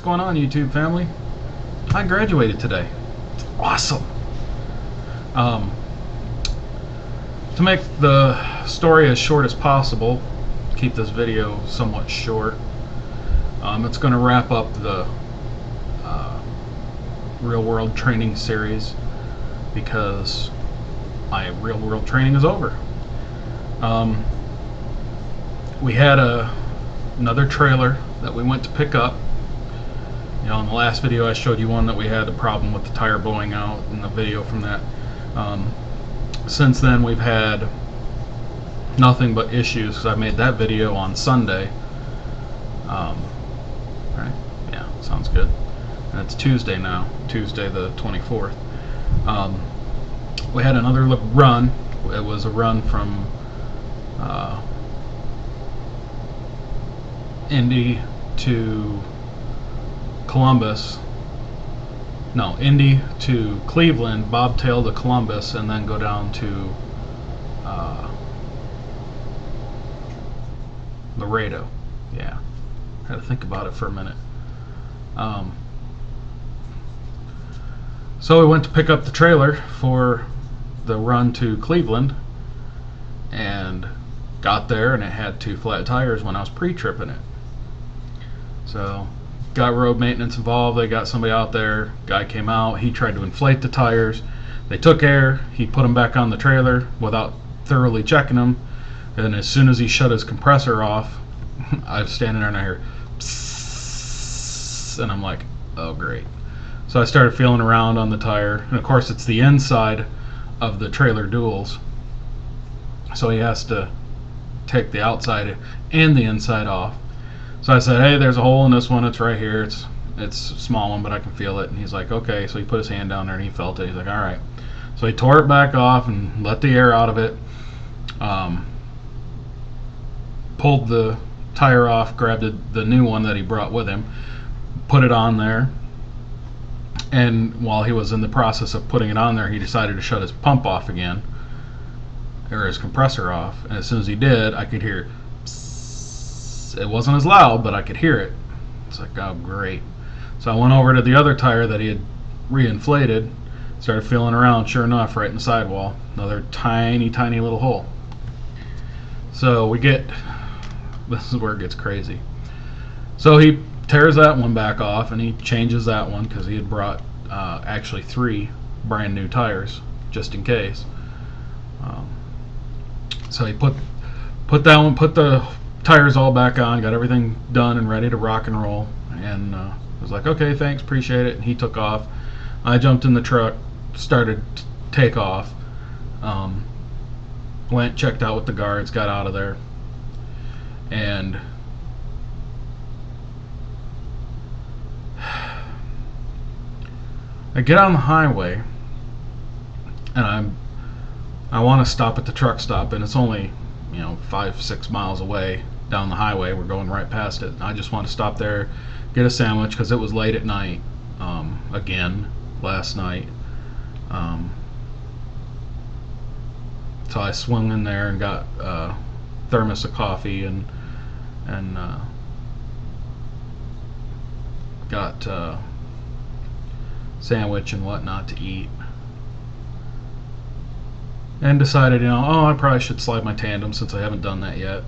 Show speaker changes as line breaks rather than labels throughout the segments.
going on, YouTube family? I graduated today. Awesome. To make the story as short as possible, keep this video somewhat short, it's going to wrap up the real-world training series because my real-world training is over. We had another trailer that we went to pick up. You know, in the last video I showed you one that we had a problem with the tire blowing out in the video from that. Since then we've had nothing but issues because I made that video on Sunday. Right? Yeah, sounds good. And it's Tuesday now, Tuesday the 24th. We had another run. It was a run from Indy to Columbus. No, Indy to Cleveland, bobtail to Columbus, and then go down to Laredo. Yeah, had to think about it for a minute. So we went to pick up the trailer for the run to Cleveland, and got there, and it had 2 flat tires when I was pre-tripping it. So got road maintenance involved. They got somebody out there. Guy came out. He tried to inflate the tires. They took air. He put them back on the trailer without thoroughly checking them. And as soon as he shut his compressor off, I was standing there and I heard psss, and I'm like, oh great. So I started feeling around on the tire, and of course it's the inside of the trailer duals, so he has to take the outside and the inside off. So I said, hey, there's a hole in this one, it's right here, it's a small one but I can feel it. And he's like, okay. So he put his hand down there and he felt it. He's like, alright. So he tore it back off and let the air out of it, pulled the tire off, grabbed the new one that he brought with him, put it on there, and while he was in the process of putting it on there, he decided to shut his pump off again, or his compressor off. And as soon as he did, I could hear psss. It wasn't as loud, but I could hear it. It's like, oh great. So I went over to the other tire that he had reinflated, started feeling around. Sure enough, right in the sidewall, another tiny little hole. So this is where it gets crazy. So he tears that one back off and he changes that one because he had brought actually 3 brand new tires just in case. So he put that one, put the tires all back on, got everything done and ready to rock and roll, and I was like, okay, thanks, appreciate it. And he took off. I jumped in the truck, started to take off, went, checked out with the guards, got out of there, and I get on the highway and I want to stop at the truck stop, and it's only 5-6 miles away down the highway. We're going right past it. I just want to stop there, get a sandwich because it was late at night again last night. So I swung in there and got a thermos of coffee and got sandwich and whatnot to eat, and decided, oh, I probably should slide my tandem since I haven't done that yet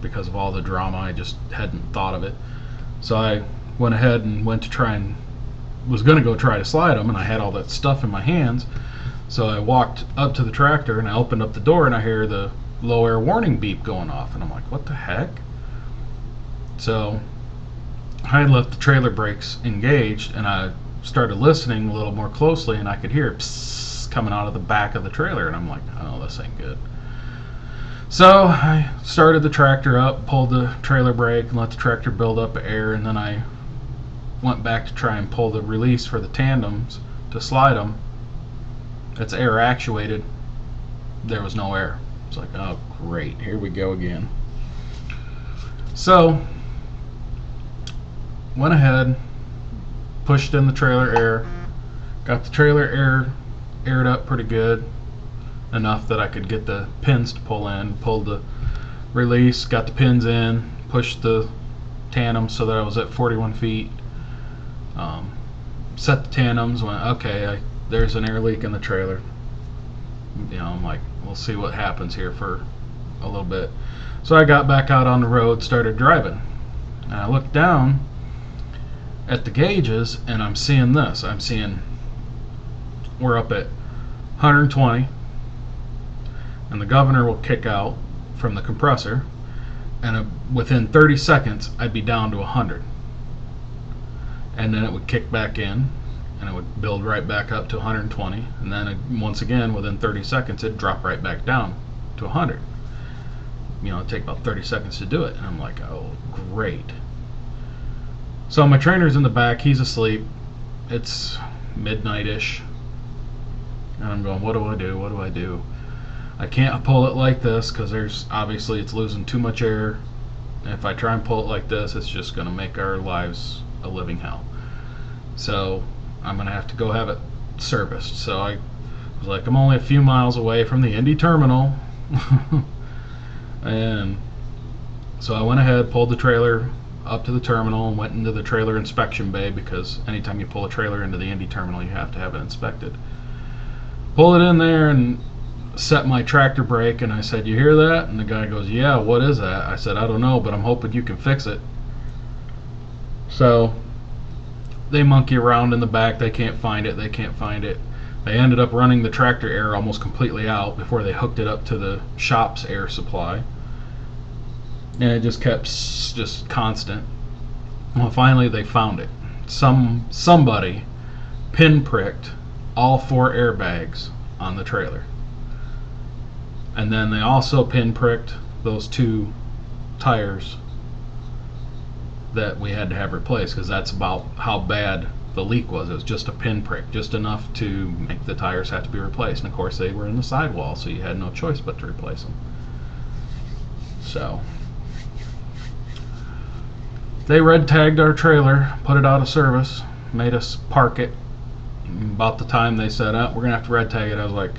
because of all the drama. I just hadn't thought of it. So I went ahead and was going to go try to slide them, and I had all that stuff in my hands. So I walked up to the tractor and I opened up the door and I hear the low air warning beep going off, and I'm like, what the heck? So I had left the trailer brakes engaged, and I started listening a little more closely, and I could hear psss coming out of the back of the trailer, and I'm like, oh, this ain't good. So I started the tractor up, pulled the trailer brake and let the tractor build up air, and then I went back to try and pull the release for the tandems to slide them. It's air actuated. There was no air. It's like, oh great, here we go again. So went ahead, pushed in the trailer air, got the trailer aired up pretty good, enough that I could get the pins to pull in, pulled the release, got the pins in, pushed the tandem so that I was at 41 feet, Set the tandems, went, okay, there's an air leak in the trailer. I'm like, we'll see what happens here for a little bit. So I got back out on the road, started driving, and I looked down at the gauges, and I'm seeing this. I'm seeing we're up at 120, and the governor will kick out from the compressor, and within 30 seconds I'd be down to 100, and then it would kick back in, and it would build right back up to 120, and then once again within 30 seconds it'd drop right back down to 100. It'd take about 30 seconds to do it, and I'm like, oh great. So my trainer's in the back, he's asleep, it's midnight-ish, and I'm going, what do I do, what do I do? I can't pull it like this because there's obviously it's losing too much air. And if I try and pull it like this, it's just going to make our lives a living hell. So I'm going to have to go have it serviced. So I was like, I'm only a few miles away from the Indy terminal. And so I went ahead, pulled the trailer up to the terminal, and went into the trailer inspection bay, because anytime you pull a trailer into the Indy terminal you have to have it inspected. Pull it in there and set my tractor brake, and I said, you hear that? And the guy goes, yeah, what is that? I said, I don't know, but I'm hoping you can fix it. So they monkey around in the back, they can't find it, They ended up running the tractor air almost completely out before they hooked it up to the shop's air supply, and it just kept just constant. Well, finally they found it. Somebody pinpricked all 4 airbags on the trailer. And then they also pinpricked those 2 tires that we had to have replaced, because that's about how bad the leak was. It was just a pinprick, just enough to make the tires have to be replaced. And of course they were in the sidewall, so you had no choice but to replace them. So they red tagged our trailer, put it out of service, made us park it. About the time they said, we're gonna have to red tag it, I was like,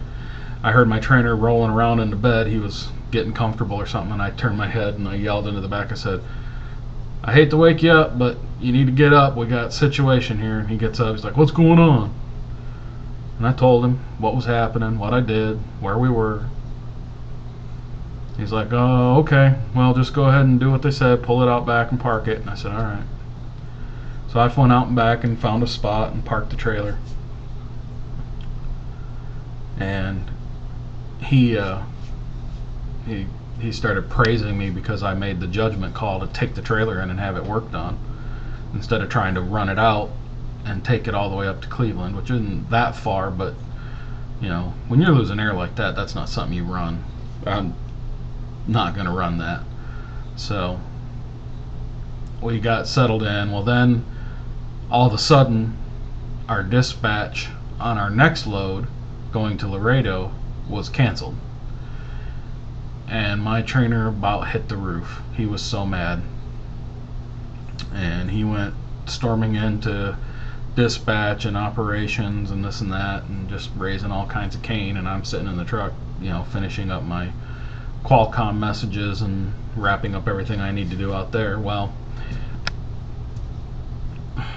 I heard my trainer rolling around in the bed. He was getting comfortable or something, and I turned my head and I yelled into the back. I said, I hate to wake you up, but you need to get up. We got a situation here. And he gets up. He's like, what's going on? And I told him what was happening, what I did, where we were. He's like, oh, okay. Well, just go ahead and do what they said. Pull it out back and park it. And I said, all right. So I went out and back and found a spot and parked the trailer. And he started praising me because I made the judgment call to take the trailer in and have it worked on, instead of trying to run it out and take it all the way up to Cleveland, which isn't that far, but when you're losing air like that, that's not something you run. I'm not going to run that. So we got settled in. Well, then all of a sudden our dispatch on our next load going to Laredo was canceled, and my trainer about hit the roof. He was so mad, and he went storming into dispatch and operations and this and that, and just raising all kinds of cane. And I'm sitting in the truck, finishing up my Qualcomm messages and wrapping up everything I need to do out there. Well,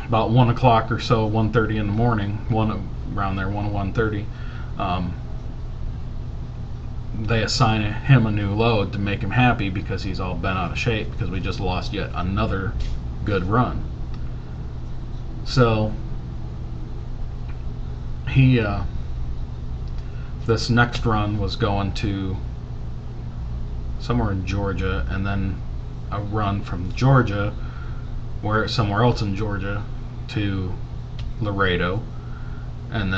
about 1 o'clock or so, 1:30 in the morning, around there, 1:30, they assign him a new load to make him happy, because he's all bent out of shape because we just lost yet another good run. So this next run was going to somewhere in Georgia, and then a run from Georgia somewhere else in Georgia to Laredo, and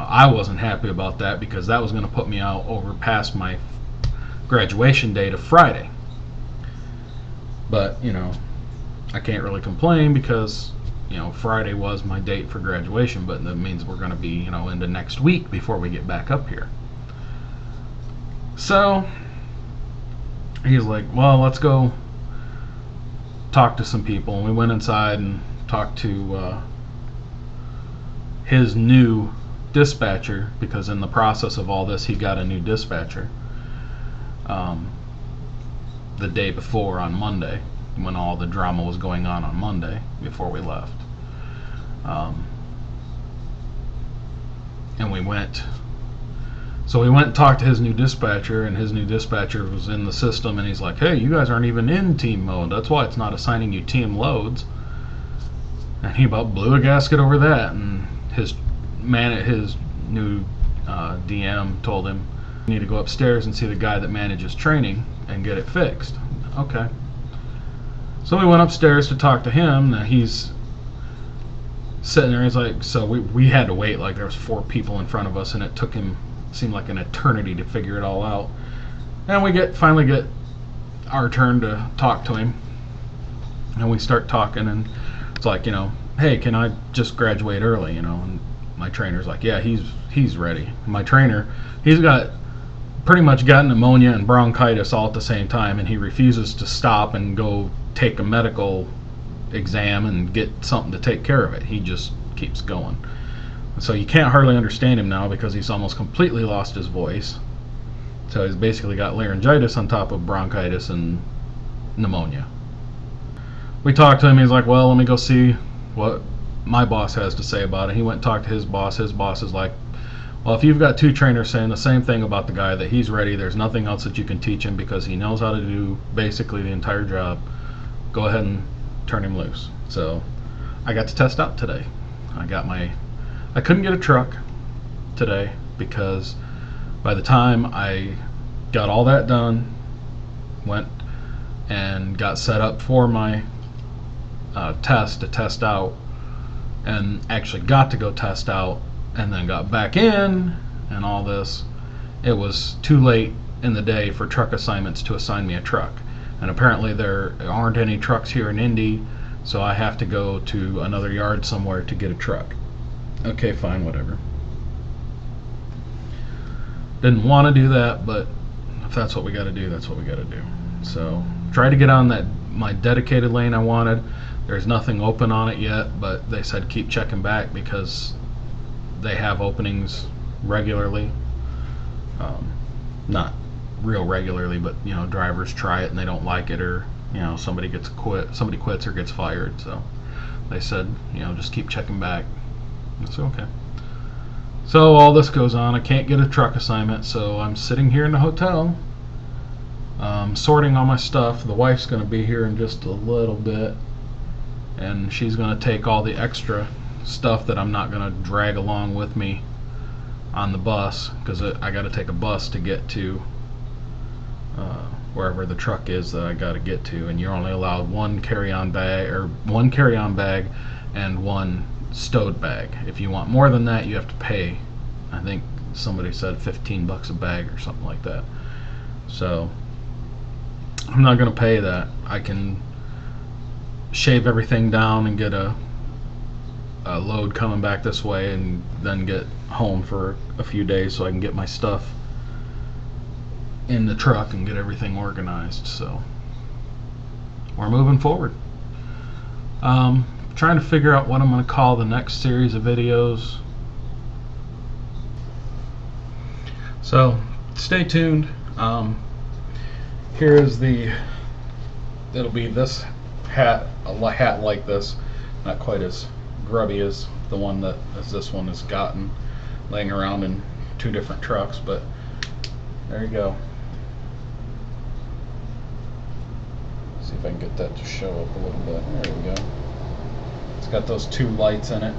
I wasn't happy about that, because that was going to put me out over past my graduation date of Friday. But I can't really complain, because Friday was my date for graduation, but that means we're going to be into next week before we get back up here. So he's like, well, let's go talk to some people. And we went inside and talked to his new dispatcher, because in the process of all this he got a new dispatcher the day before on Monday. when all the drama was going on Monday before we left. And we went and talked to his new dispatcher, and his new dispatcher was in the system, and he's like, hey, you guys aren't even in team mode, that's why it's not assigning you team loads. And he about blew a gasket over that, and his new DM told him, you need to go upstairs and see the guy that manages training and get it fixed. Okay. So we went upstairs to talk to him. Now he's sitting there, he's like, so we had to wait, like there was 4 people in front of us, and it seemed like an eternity to figure it all out. And we finally get our turn to talk to him, and we start talking, and it's like, hey, can I just graduate early, and my trainer's like, yeah, he's ready. My trainer, he's pretty much got pneumonia and bronchitis all at the same time, and he refuses to stop and go take a medical exam and get something to take care of it. He just keeps going. So you can't hardly understand him now because he's almost completely lost his voice. So he's basically got laryngitis on top of bronchitis and pneumonia. We talked to him, he's like, well, let me go see what my boss has to say about it. He went and talked to his boss. His boss is like, well, if you've got 2 trainers saying the same thing about the guy, that he's ready, there's nothing else that you can teach him because he knows how to do basically the entire job, go ahead and turn him loose. So I got to test out today. I couldn't get a truck today because by the time I got all that done, went and got set up for my to test out, and actually got to go test out, and then got back in and all this, it was too late in the day for truck assignments to assign me a truck. And apparently there aren't any trucks here in Indy, so I have to go to another yard somewhere to get a truck. Okay, fine, whatever. Didn't want to do that, but if that's what we got to do, that's what we got to do. So tried to get on my dedicated lane I wanted. There's nothing open on it yet, but they said keep checking back because they have openings regularly. Not real regularly, but drivers try it and they don't like it, or somebody quits or gets fired. So they said, just keep checking back. That's okay. So all this goes on. I can't get a truck assignment, so I'm sitting here in the hotel, sorting all my stuff. The wife's going to be here in just a little bit, and she's going to take all the extra stuff that I'm not going to drag along with me on the bus, because I got to take a bus to get to wherever the truck is that I got to get to, and you're only allowed one carry-on bag and one stowed bag. If you want more than that, you have to pay. I think somebody said $15 a bag or something like that. So I'm not going to pay that. I can shave everything down and get a load coming back this way, and then get home for a few days so I can get my stuff in the truck and get everything organized. So we're moving forward. Trying to figure out what I'm going to call the next series of videos. So stay tuned. Here is it'll be this hat, a hat like this, not quite as grubby as the one this one has gotten, laying around in 2 different trucks, but there you go. See if I can get that to show up a little bit. There we go. It's got those 2 lights in it.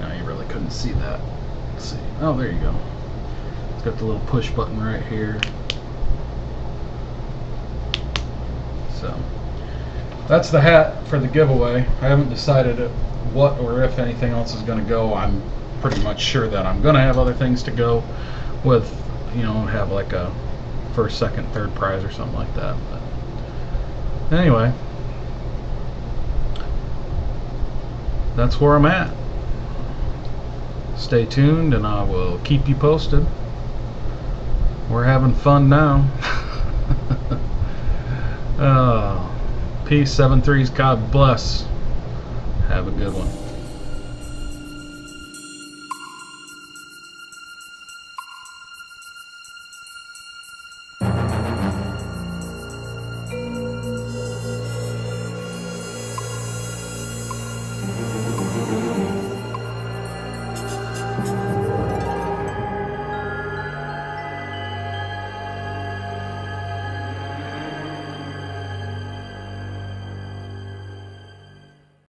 Now you really couldn't see that. Let's see. Oh, there you go. It's got the little push button right here. So that's the hat for the giveaway. I haven't decided what or if anything else is going to go. I'm pretty much sure that I'm going to have other things to go with, have like a first, second, third prize or something like that. But anyway, that's where I'm at. Stay tuned and I will keep you posted. We're having fun now. Peace, 7-3s. God bless. Have a good one.